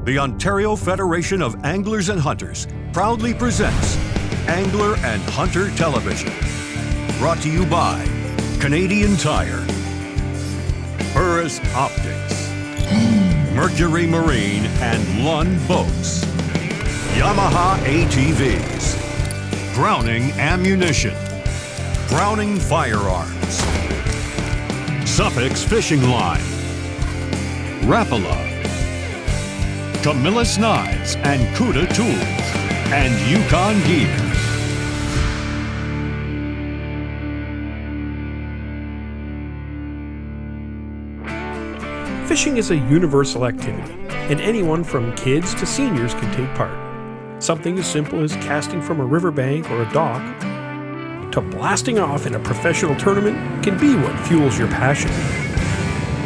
The Ontario Federation of Anglers and Hunters proudly presents Angler and Hunter Television. Brought to you by Canadian Tire, Burris Optics, Mercury Marine and Lund Boats, Yamaha ATVs, Browning Ammunition, Browning Firearms, Suffix Fishing Line, Rapala, Camillus Knives and Cuda Tools, and Yukon Gear. Fishing is a universal activity, and anyone from kids to seniors can take part. Something as simple as casting from a riverbank or a dock to blasting off in a professional tournament can be what fuels your passion.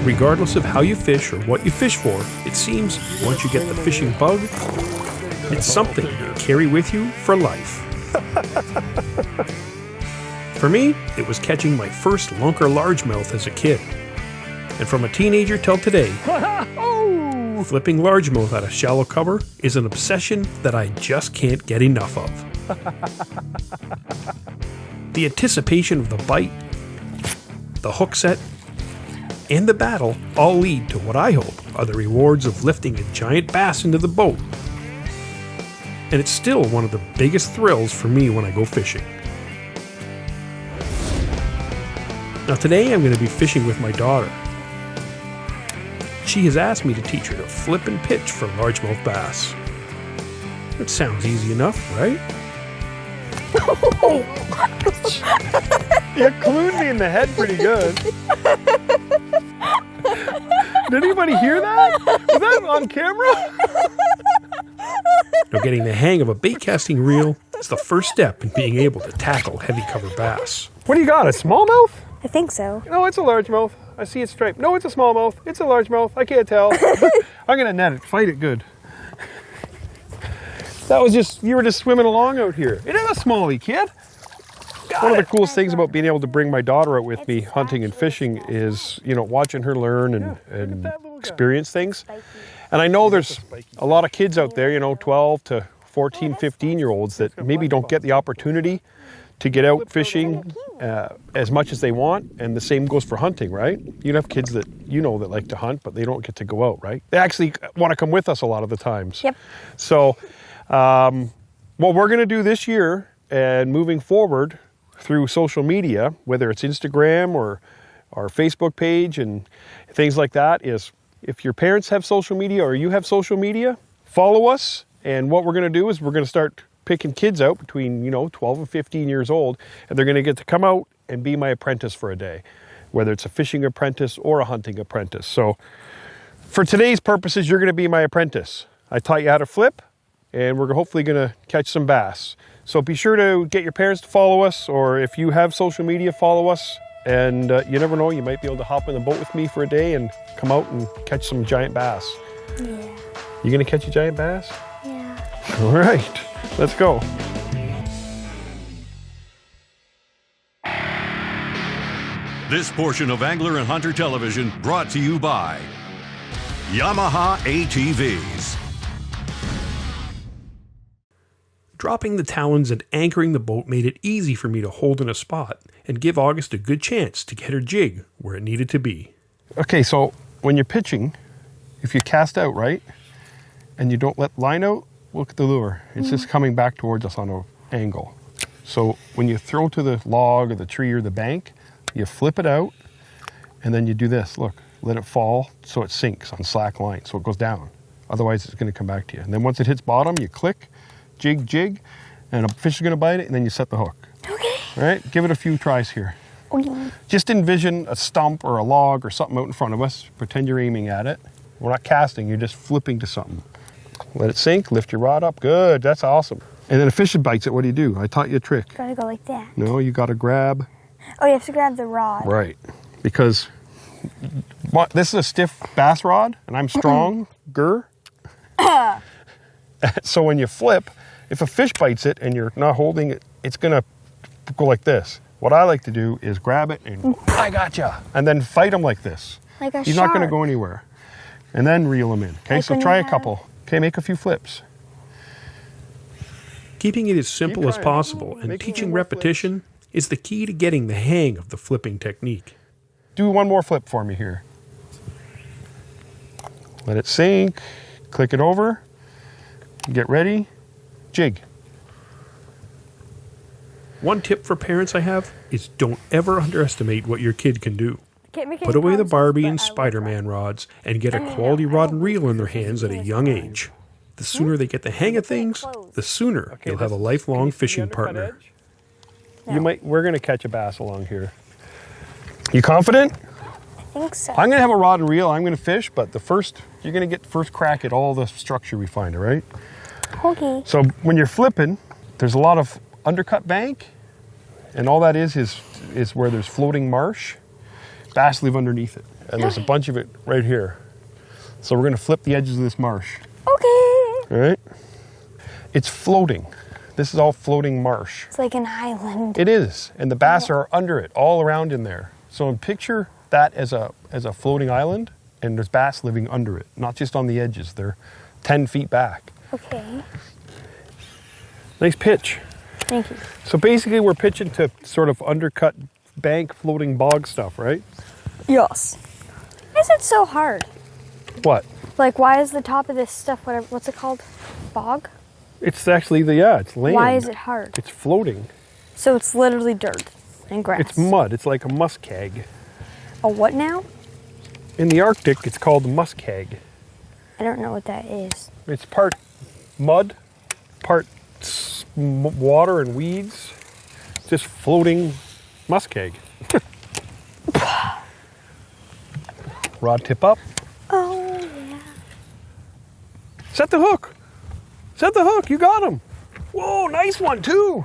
Regardless of how you fish or what you fish for, it seems once you get the fishing bug, it's something you carry with you for life. For me, it was catching my first lunker largemouth as a kid. And from a teenager till today, flipping largemouth out of shallow cover is an obsession that I just can't get enough of. The anticipation of the bite, the hook set, and the battle all lead to what I hope are the rewards of lifting a giant bass into the boat. And it's still one of the biggest thrills for me when I go fishing. Now today I'm going to be fishing with my daughter. She has asked me to teach her to flip and pitch for largemouth bass. It sounds easy enough, right? You clued me in the head pretty good. Did anybody hear that? Was that on camera? Now, getting the hang of a bait casting reel is the first step in being able to tackle heavy cover bass. What do you got, a smallmouth? I think so. No, it's a largemouth. I see it striped. No, it's a smallmouth. It's a largemouth. I can't tell. I'm going to net it. Fight it good. That was just, you were just swimming along out here. It is a smallie, kid. One of the coolest things about being able to bring my daughter out with me hunting and fishing is, you know, watching her learn and experience things. And I know there's a lot of kids out there, you know, 12 to 14, 15-year-olds that maybe don't get the opportunity to get out fishing as much as they want, and the same goes for hunting, right? You have kids that you know that like to hunt, but they don't get to go out, right? They actually want to come with us a lot of the times. Yep. So what we're going to do this year and moving forward through social media, whether it's Instagram or our Facebook page and things like that, is if your parents have social media or you have social media, follow us. And what we're going to do is we're going to start picking kids out between, 12 and 15 years old, and they're going to get to come out and be my apprentice for a day, whether it's a fishing apprentice or a hunting apprentice. So for today's purposes, you're going to be my apprentice. I taught you how to flip, and we're hopefully going to catch some bass. So be sure to get your parents to follow us, or if you have social media, follow us. And you never know, you might be able to hop in the boat with me for a day and come out and catch some giant bass. Yeah. You going to catch a giant bass? Yeah. All right, let's go. This portion of Angler and Hunter Television brought to you by Yamaha ATVs. Dropping the talons and anchoring the boat made it easy for me to hold in a spot and give August a good chance to get her jig where it needed to be. Okay, so when you're pitching, if you cast out, right, and you don't let line out, look at the lure. It's just coming back towards us on an angle. So when you throw to the log or the tree or the bank, you flip it out, and then you do this. Look, let it fall so it sinks on slack line, so it goes down. Otherwise, it's going to come back to you. And then once it hits bottom, you click, jig, and a fish is going to bite it, and then you set the hook. Okay. All right, give it a few tries here. Okay. Just envision a stump or a log or something out in front of us. Pretend you're aiming at it. We're not casting, you're just flipping to something. Let it sink, lift your rod up. Good, that's awesome. And then a fish bites it, what do? I taught you a trick. Gotta go like that. No, you gotta grab. Oh, you have to grab the rod. Right, because this is a stiff bass rod, and I'm stronger. So when you flip, if a fish bites it and you're not holding it, it's gonna go like this. What I like to do is grab it and I gotcha, and then fight him like this. Like a He's shark. not gonna go anywhere. And then reel him in. Okay, Like so when try you a couple. Okay, make a few flips. Keeping it as simple as try it. possible and Make a few teaching more repetition is the key to getting the hang of the flipping technique. Do one more flip for me here. Let it sink. Click it over. Get ready. Jig. One tip for parents I have is don't ever underestimate what your kid can do. Can't make any Put away the promises, Barbie but and I will Spider-Man rods and get a I mean, quality no, I rod and don't reel in their think hands at a it's young fine. age. The sooner they get the hang of things, the sooner you'll have a lifelong fishing partner. We're going to catch a bass along here. You confident? I think so. I'm going to have a rod and reel. I'm going to fish, but you're going to get the first crack at all the structure we find, all right? Okay. So when you're flipping, there's a lot of undercut bank, and all that is where there's floating marsh. Bass live underneath it, and there's a bunch of it right here. So we're going to flip the edges of this marsh. Okay. All right? It's floating. This is all floating marsh. It's like an island. It is, and the bass are under it, all around in there. So picture that as a floating island, and there's bass living under it, not just on the edges. They're 10 feet back. Okay. Nice pitch. Thank you. So basically we're pitching to sort of undercut bank floating bog stuff, right? Yes. Why is it so hard? What? Like, why is the top of this stuff, what's it called? Bog? It's actually it's land. Why is it hard? It's floating. So it's literally dirt and grass. It's mud. It's like a muskeg. A what now? In the Arctic, it's called muskeg. I don't know what that is. It's part mud, part water and weeds. Just floating muskeg. Rod tip up. Oh, yeah. Set the hook. Set the hook. You got him. Whoa, nice one too.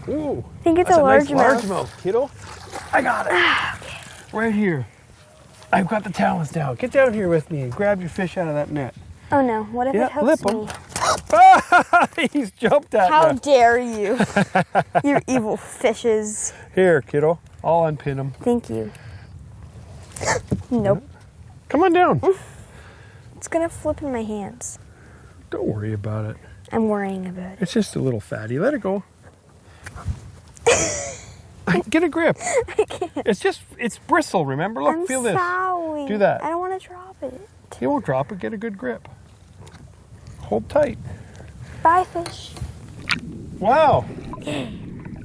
Ooh, I think it's that's a nice largemouth. largemouth, kiddo. I got it. Right here. I've got the talons down. Get down here with me and grab your fish out of that net. Oh no, what if Yeah, it hooks lip me? He's jumped at How me. dare you? You evil fishes. Here, kiddo. I'll unpin him. Thank you. Nope. Come on down. It's gonna flip in my hands. Don't worry about it. I'm worrying about it. It's just a little fatty. Let it go. Get a grip. I can't. It's bristle, remember? Look, I'm feel this. sorry. Do that. I don't want to drop it. You won't drop it. Get a good grip. Hold tight. Bye, fish. Wow.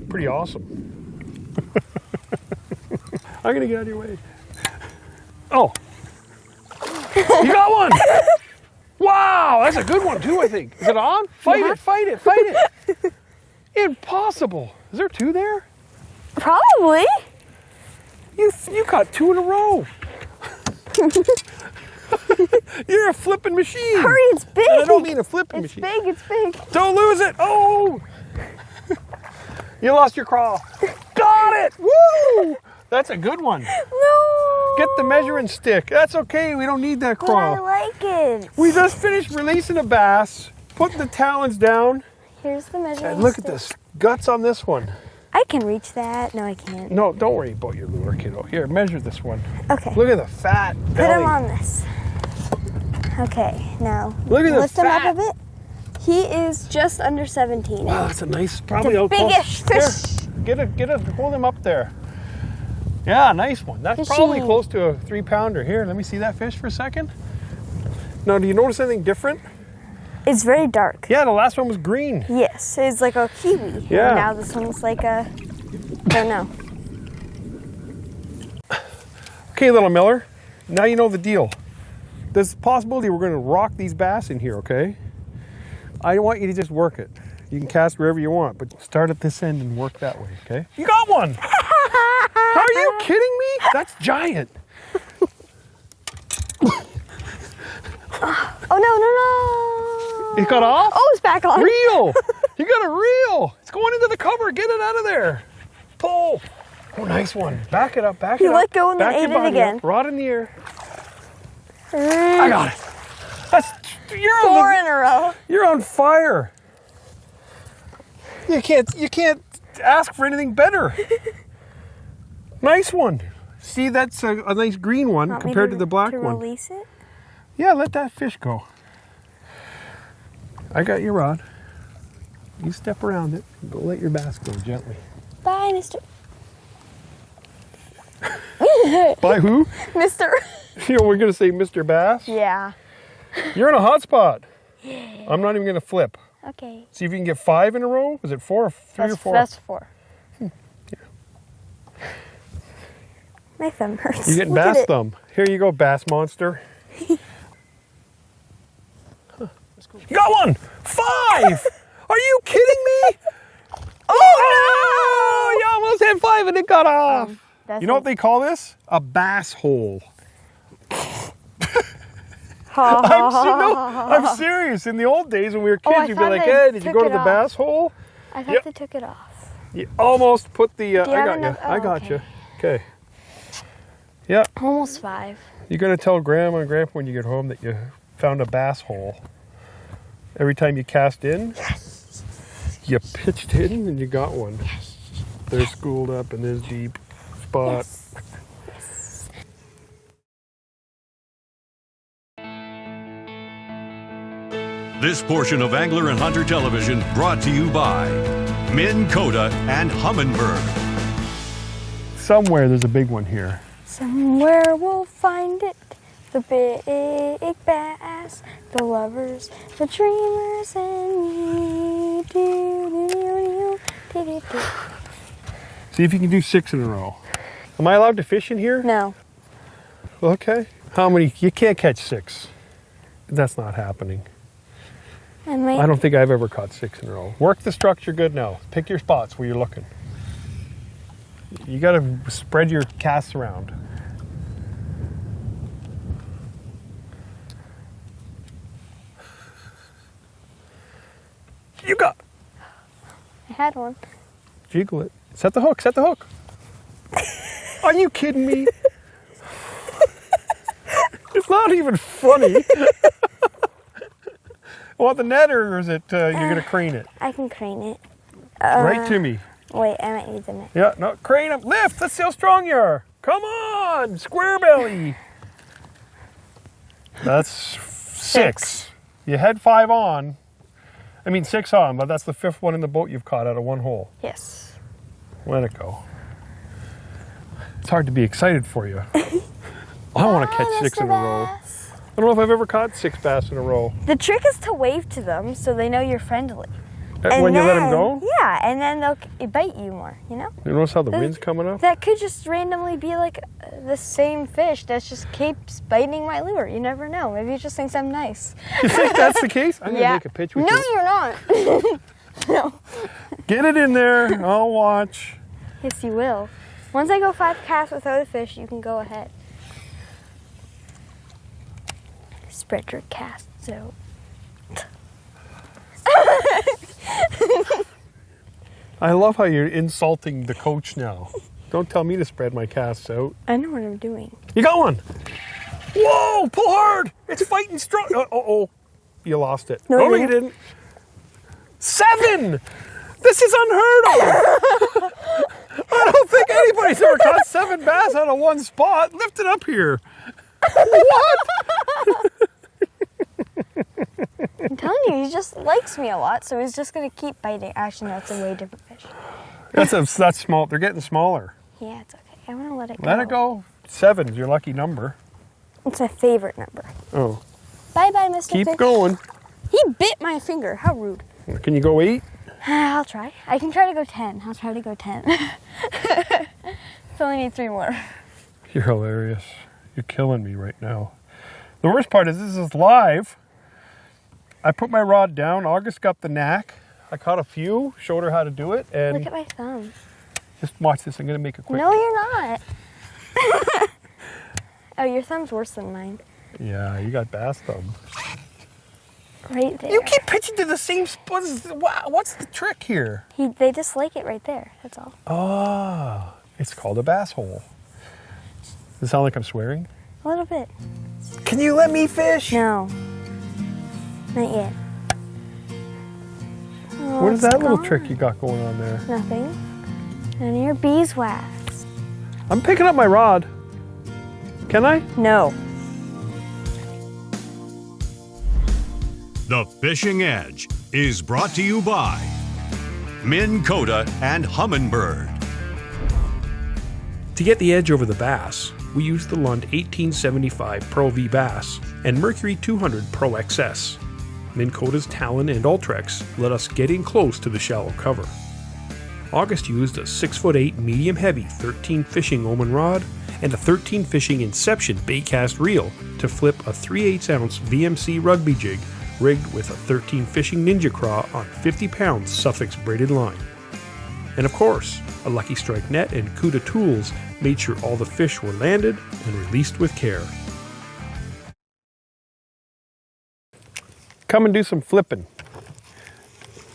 Pretty awesome. I'm going to get out of your way. Oh. You got one. Wow, that's a good one too, I think. Is it on? Fight it, fight it, fight it. Impossible. Is there two there? Probably. You caught two in a row. You're a flipping machine. Hurry, it's big. And I don't mean a flipping It's machine. big, it's big. Don't lose it. Oh. You lost your crawl. Got it. Woo. That's a good one. No. Get the measuring stick. That's okay. We don't need that Well, I crawl. like it. We just finished releasing a bass, putting the talons down, Here's the measuring and look at stick. this guts on this one. I can reach that. No, I can't. No, don't worry about your lure, kiddo. Here, measure this one. Okay. Look at the fat Put belly. him on this. Okay, now Look at the lift him fat. up a bit. He is just under 17. Wow, that's a nice, probably It's a out close. biggish fish. Here, hold him up there. Yeah, nice one. That's probably Fishy. close to a 3-pounder. Here, let me see that fish for a second. Now, do you notice anything different? It's very dark. Yeah, the last one was green. Yes, it's like a kiwi. Yeah. And now this one's like a, I don't know. Okay, little Miller, now you know the deal. There's a possibility we're going to rock these bass in here, okay? I don't want you to just work it. You can cast wherever you want, but start at this end and work that way, okay? You got one! Are you kidding me? That's giant. Oh, no. It got off? Oh, it's back on. Reel! You got a reel! It's going into the cover. Get it out of there. Pull. Oh, nice one. Back it up, back it You up. let go and then Back your ate it body again. up. Rod in the air. I got it. You're 4 in a row. You're on fire. You can't ask for anything better. Nice one. See, that's a nice green one Want me compared to the black to one. release it? Yeah, let that fish go. I got your rod. You step around it. Go let your bass go gently. Bye, Mr. By who? Mr. You know, we're going to say Mr. Bass. Yeah. You're in a hot spot. I'm not even going to flip. Okay. See if you can get 5 in a row. Was it 4 or 3 or 4? That's 4. Yeah. My thumb hurts. You're getting Look at bass it. thumb. Here you go, bass monster. You got one! 5! Are you kidding me? Oh no! You almost had 5 and it got off. That's You know what they call this? A bass hole. I'm serious. In the old days when we were kids, I you'd be thought like, they "Hey, did you took go to it the off. bass hole?" I thought Yep. they took it off. You almost put the. you I have got you. enough? I Oh, got okay. you. Okay. Yeah. Almost 5. You're gonna tell Grandma and Grandpa when you get home that you found a bass hole. Every time you cast in, you pitched in and you got one. They're schooled up in this deep spot. This portion of Angler and Hunter Television brought to you by Minn Kota and Humminbird. Somewhere there's a big one here. Somewhere we'll find it. The big bass, the lovers, the dreamers, and me. Do. See if you can do 6 in a row. Am I allowed to fish in here? No. Okay. How many? You can't catch 6. That's not happening. I don't think I've ever caught 6 in a row. Work the structure good now. Pick your spots where you're looking. You got to spread your casts around. You got. I had one. Jiggle it. Set the hook. Set the hook. Are you kidding me? It's not even funny. Want the net, or is it you're going to crane it? I can crane it. Right to me. Wait, I might need the net. Yeah, no, crane him. Lift. Let's see how strong you are. Come on. Square belly. That's 6. You had 5 on. I mean 6 on, but that's the 5th one in the boat you've caught out of one hole. Yes. Let it go. It's hard to be excited for you. I want to catch 6 in a row. I don't know if I've ever caught 6 bass in a row. The trick is to wave to them so they know you're friendly. When you let them go? Yeah, and then they'll bite you more, you know? You notice how the wind's coming up? That could just randomly be like the same fish that just keeps biting my lure. You never know. Maybe it just thinks I'm nice. You think that's the case? I'm going to make a pitch with No, you. you're not. No. Get it in there. I'll watch. Yes, you will. Once I go 5 casts with other fish, you can go ahead. Spread your casts out. I love how you're insulting the coach now. Don't tell me to spread my casts out. I know what I'm doing. You got one. Whoa, pull hard. It's fighting strong. Uh-oh. You lost it. No, you didn't. 7. This is unheard of. I don't think anybody's ever caught 7 bass out of one spot. Lift it up here. What? I'm telling you, he just likes me a lot, so he's just going to keep biting. Actually, no, it's a way different fish. That's small. They're getting smaller. Yeah, it's okay. I want to let it go. Let it go. 7's your lucky number. It's my favorite number. Oh. Bye-bye, Mr. Keep Fish. going. He bit my finger. How rude. Can you go 8? I'll try. I can try to go 10. I'll try to go 10. Still only need 3 more. You're hilarious. You're killing me right now. The worst part is this is live. I put my rod down. August got the knack. I caught a few, showed her how to do it, and Look at my thumb. just watch this. I'm going to make a quick. No, you're not. Oh, your thumb's worse than mine. Yeah, you got bass thumb. Right there. You keep pitching to the same spot. What's the trick here? They just like it right there. That's all. Ah, it's called a bass hole. Does it sound like I'm swearing? A little bit. Can you let me fish? No. Not yet. Oh, What is it's that little gone. trick you got going on there? Nothing. None of your beeswax. I'm picking up my rod. Can I? No. The Fishing Edge is brought to you by Minn Kota and Humminbird. To get the edge over the bass, we use the Lund 1875 Pro V Bass and Mercury 200 Pro XS. Minn Kota's Talon and Ultrex let us get in close to the shallow cover. August used a 6'8" medium heavy 13 fishing Oman rod and a 13 fishing Inception baitcast reel to flip a 3/8 ounce VMC rugby jig rigged with a 13 fishing Ninja Craw on 50 pound Suffix braided line. And of course, a Lucky Strike net and Cuda tools made sure all the fish were landed and released with care. Come and do some flipping.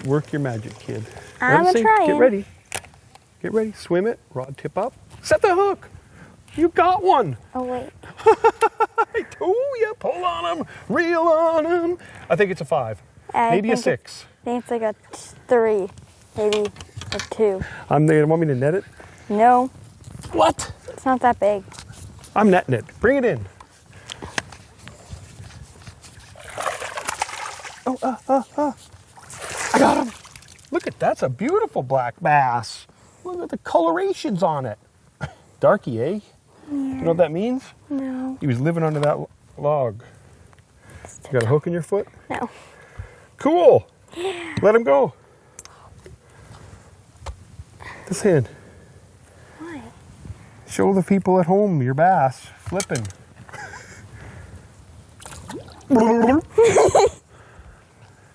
Work your magic, kid. I'm trying. Get ready. Get ready. Swim it. Rod tip up. Set the hook. You got one. Oh, wait. I told you. Pull on him. Reel on him. I think it's a 5. Maybe a 6. I think it's like a 3. Maybe a 2. Want me to net it? No, What? it's not that big. I'm netting it. Bring it in. Oh, I got him. Look at that's a beautiful black bass. Look at the colorations on it. Darky, eh? Yeah. You know what that means? No. He was living under that log. You got a hook in your foot? No. Cool. Yeah. Let him go. This hand. Why? Show the people at home your bass flipping.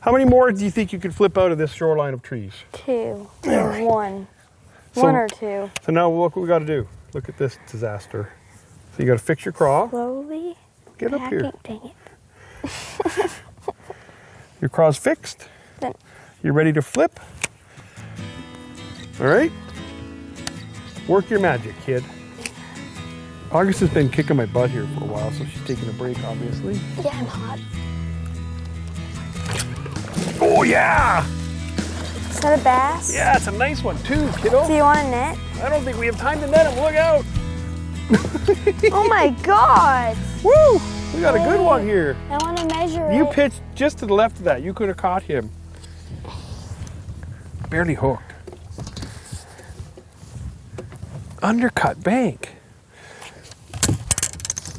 How many more do you think you could flip out of this shoreline of trees? 2. Right. 1. So- 1 or 2. So now look what we got to do. Look at this disaster. So you got to fix your craw. Slowly. Get up here. Dang it. Your craw's fixed. Then You ready to flip? All right. Work your magic, kid. August has been kicking my butt here for a while, so she's taking a break, obviously. yeah, I'm hot. Oh, yeah! Is that a bass? Yeah, it's a nice one, too, kiddo. Do you want a net? I don't think we have time to net him. Look out! Oh my God! Woo! We got a good one here. I want to measure You it. pitched just to the left of that. You could have caught him. Barely hooked. Undercut bank.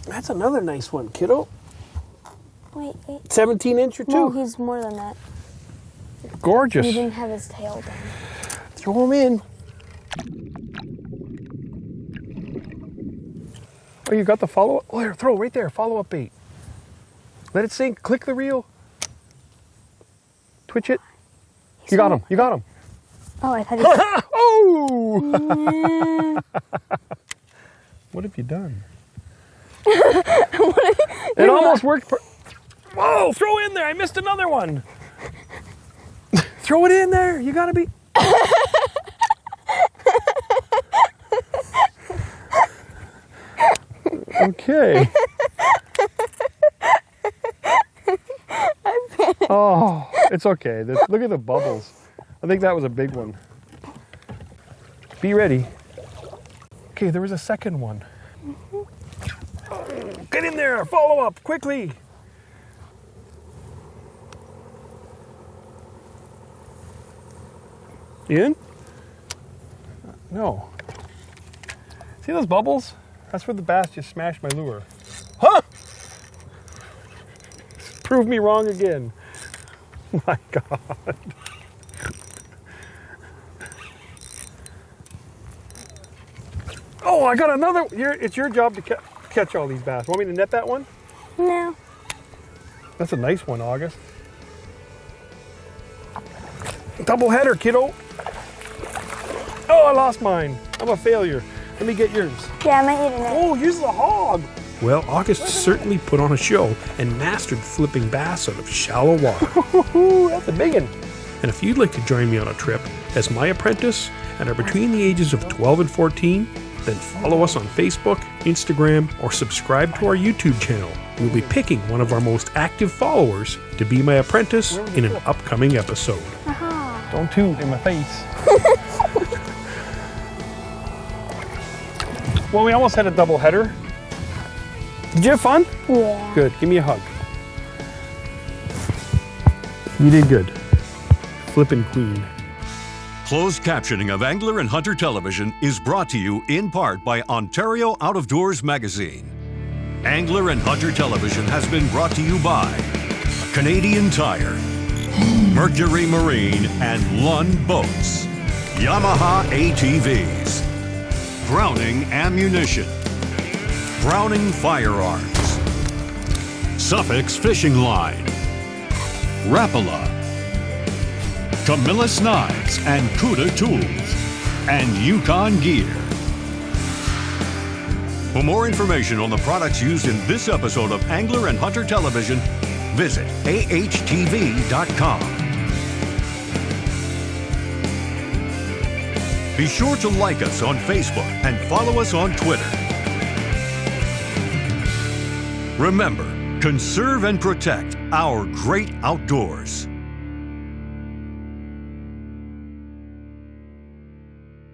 That's another nice one, kiddo. Wait. 17-inch or 2. No, he's more than that. Gorgeous. He didn't have his tail down. Throw him in. Oh, you got the follow-up? Oh, there, throw right there. Follow-up bait. Let it sink. Click the reel. Twitch it. You got him. You got him. Oh, I thought he Oh! What have you done? It almost worked. Whoa, throw in there. I missed another one. Throw it in there. You got to be. Okay. Oh, it's okay. Look at the bubbles. I think that was a big one. Be ready. Okay, there was a second one. Get in there. Follow up quickly. In? No. See those bubbles? That's where the bass just smashed my lure. Huh? Prove me wrong again. My God. Oh, I got another. It's your job to catch all these bass. Want me to net that one? No. That's a nice one, August. Double header, kiddo. Oh, I lost mine. I'm a failure. Let me get yours. Yeah, I might need a net. Oh, use the hog. Well, August certainly put on a show and mastered flipping bass out of shallow water. That's a big one. And if you'd like to join me on a trip as my apprentice and are between the ages of 12 and 14, then follow us on Facebook, Instagram, or subscribe to our YouTube channel. We'll be picking one of our most active followers to be my apprentice in an upcoming episode. Don't toot in my face. Well, we almost had a double header. Did you have fun? Yeah. Good. Give me a hug. You did good. Flippin' Queen. Closed captioning of Angler and Hunter Television is brought to you in part by Ontario Out of Doors Magazine. Angler and Hunter Television has been brought to you by Canadian Tire, Mercury Marine and Lund Boats, Yamaha ATVs, Browning Ammunition, Browning Firearms, Suffix Fishing Line, Rapala, Camillus Knives and Cuda Tools, and Yukon Gear. For more information on the products used in this episode of Angler and Hunter Television, visit ahtv.com. Be sure to like us on Facebook and follow us on Twitter. Remember, conserve and protect our great outdoors.